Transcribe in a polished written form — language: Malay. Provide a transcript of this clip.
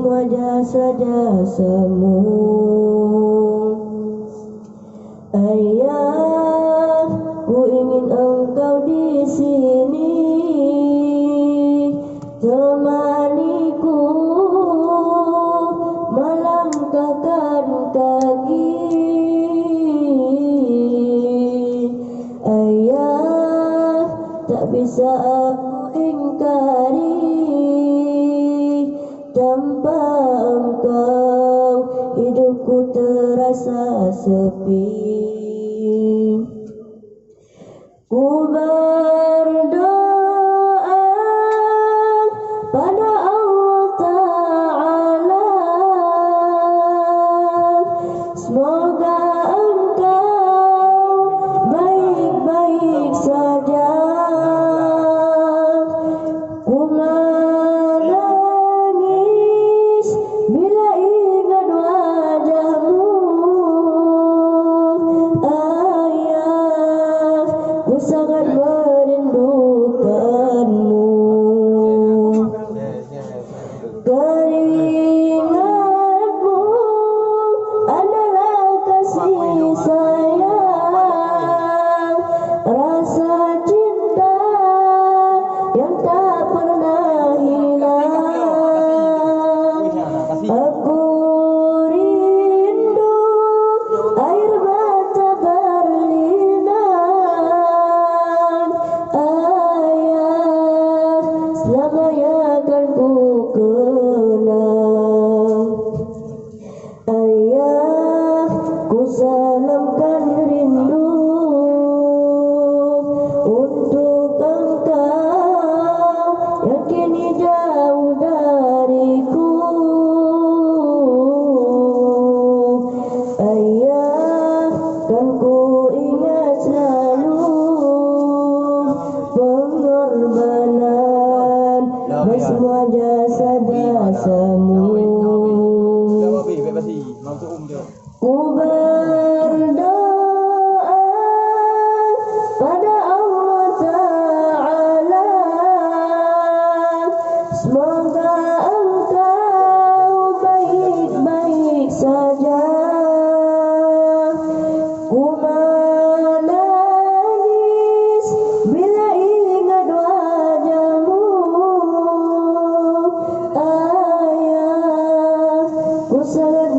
semua jasa-jasamu. Ayah, ku ingin engkau di sini temaniku melangkahkan kaki. Ayah, tak bisa aku ingkari, tanpa engkau hidupku terasa sepi. Ku berdoa pada Allah Ta'ala, semoga engkau baik-baik saja. Ku menangis bila ingat wajahmu. Ayah, ku sangat merindukanmu. Keringatmu adalah kasih sayang, rasa cinta yang tak pernah hilang. Aku rindu air mata berlinang. Ayah, selamanya akan ku kenang. Ayah, ku salamkan rindu untuk engkau yang kini jauh dariku. Ayah, kan ku ingat selalu pengorbanan dan semua jasa-jasamu. Ku berdoa pada Allah Ta'ala, semoga engkau baik-baik saja. Ku menangis bila ingat wajahmu. Ayah, ku sangat